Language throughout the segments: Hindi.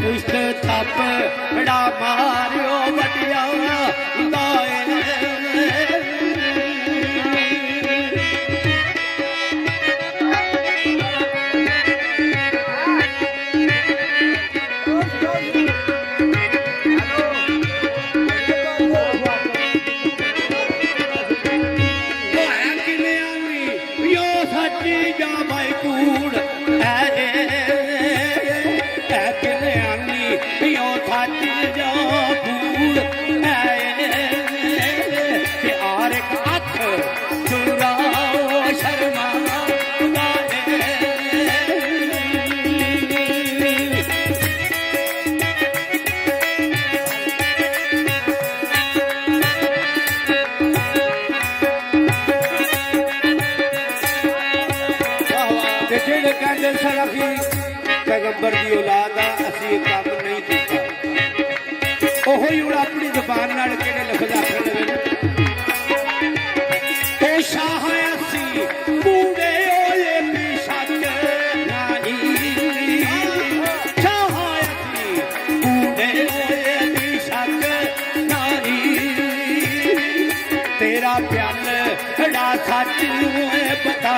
कुछ थप बड़ा मारियो बटिया दाए पैगंबर की औलाद असी काम नहीं किया अपनी जबान के लफज आखन लगे शाह असी बूढ़े होए भी सच नहीं शाह असी बूढ़े होए भी सच नहीं तेरा प्याल बड़ा सच पता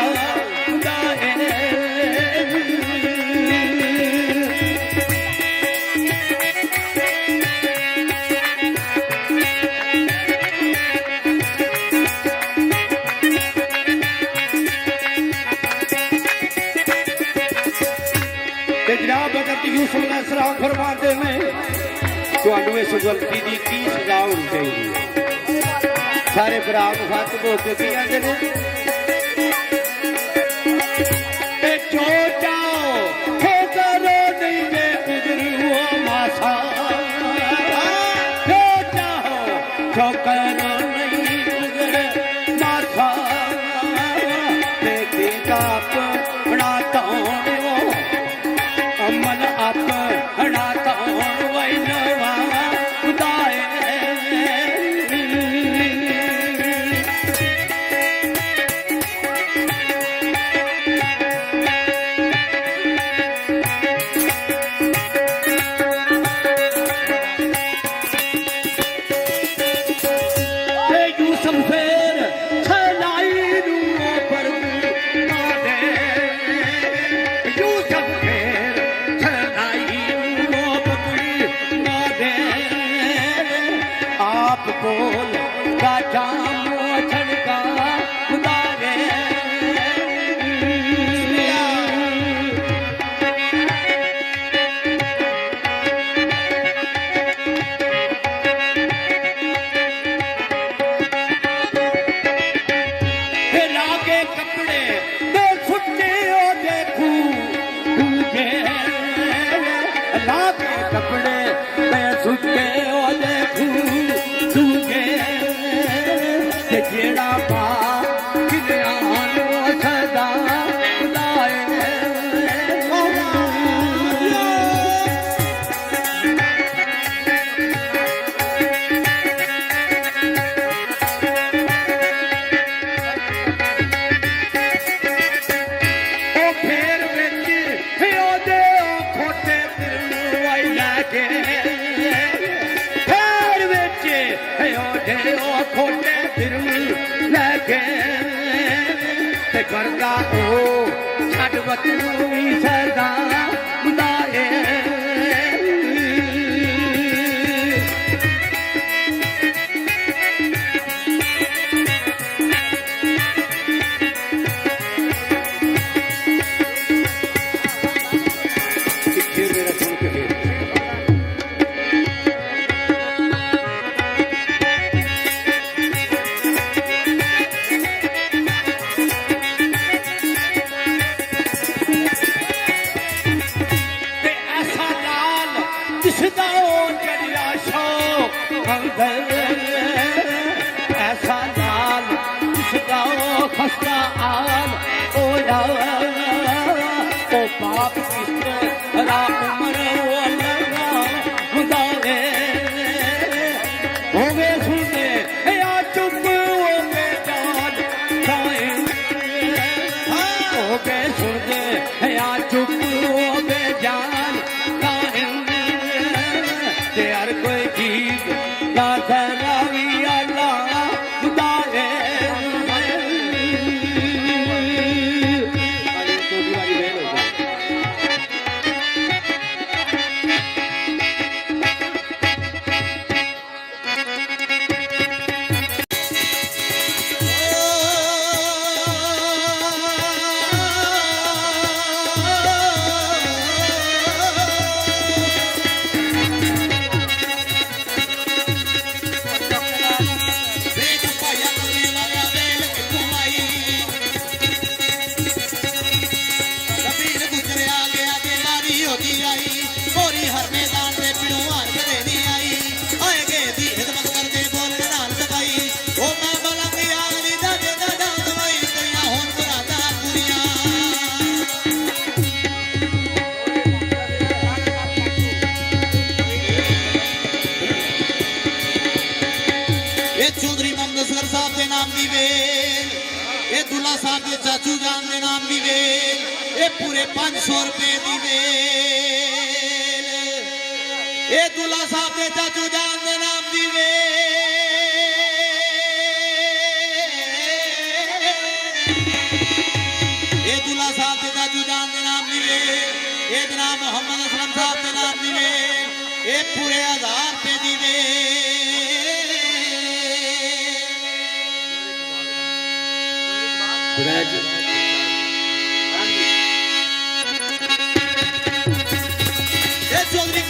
सलाम फरमाते हैं तो इस गलती की सजा होनी चाहिए सारे भरा मुखातब होकर की आते हैं जो जाओ हो करो नहीं मैं गुजरू मासा जो जाओ जो करो नहीं गुजर मासा देखी आप बनाता हूँ अमल आप हड़ाता वही नवा उदाए यूसुफ फेर छलाई रूओं पर यूसुफ फेर आप बोल का जामो छड़का उदारे लागे कपड़े दे छुट्टे हो देखू तुझे लागे कपड़े दे छुट्टे हो देखू जेड़ा पा किसान सदा लाए फेर बिच दे खोटे दिल आई लैके फेर बिच दे खोटे लगे करदा ओ छड़ बतू सदा दाए मेरा सुन के ऐसा लाल जिसका खस्ता आल ओ बाप किसने उम्र वो लगा हुदाए होवे सुनते या चुप होवे जान खाए होवे सुनते या चुप होवे जान खाए दे नाम दी वेल, ये दुल्ला साहब के चाचू जान दे नाम दी वेल, ये पूरे 500 रुपए दी वेल, ये दुल्ला साहब के चाचू जान दे नाम दी वेल, ये दुल्ला साहब के चाचू जान दे नाम दी वेल, ये जनाब मोहम्मद असलम साहब के नाम दी वेल, ये पूरे 1000 रुपए दी वेल। चौधरी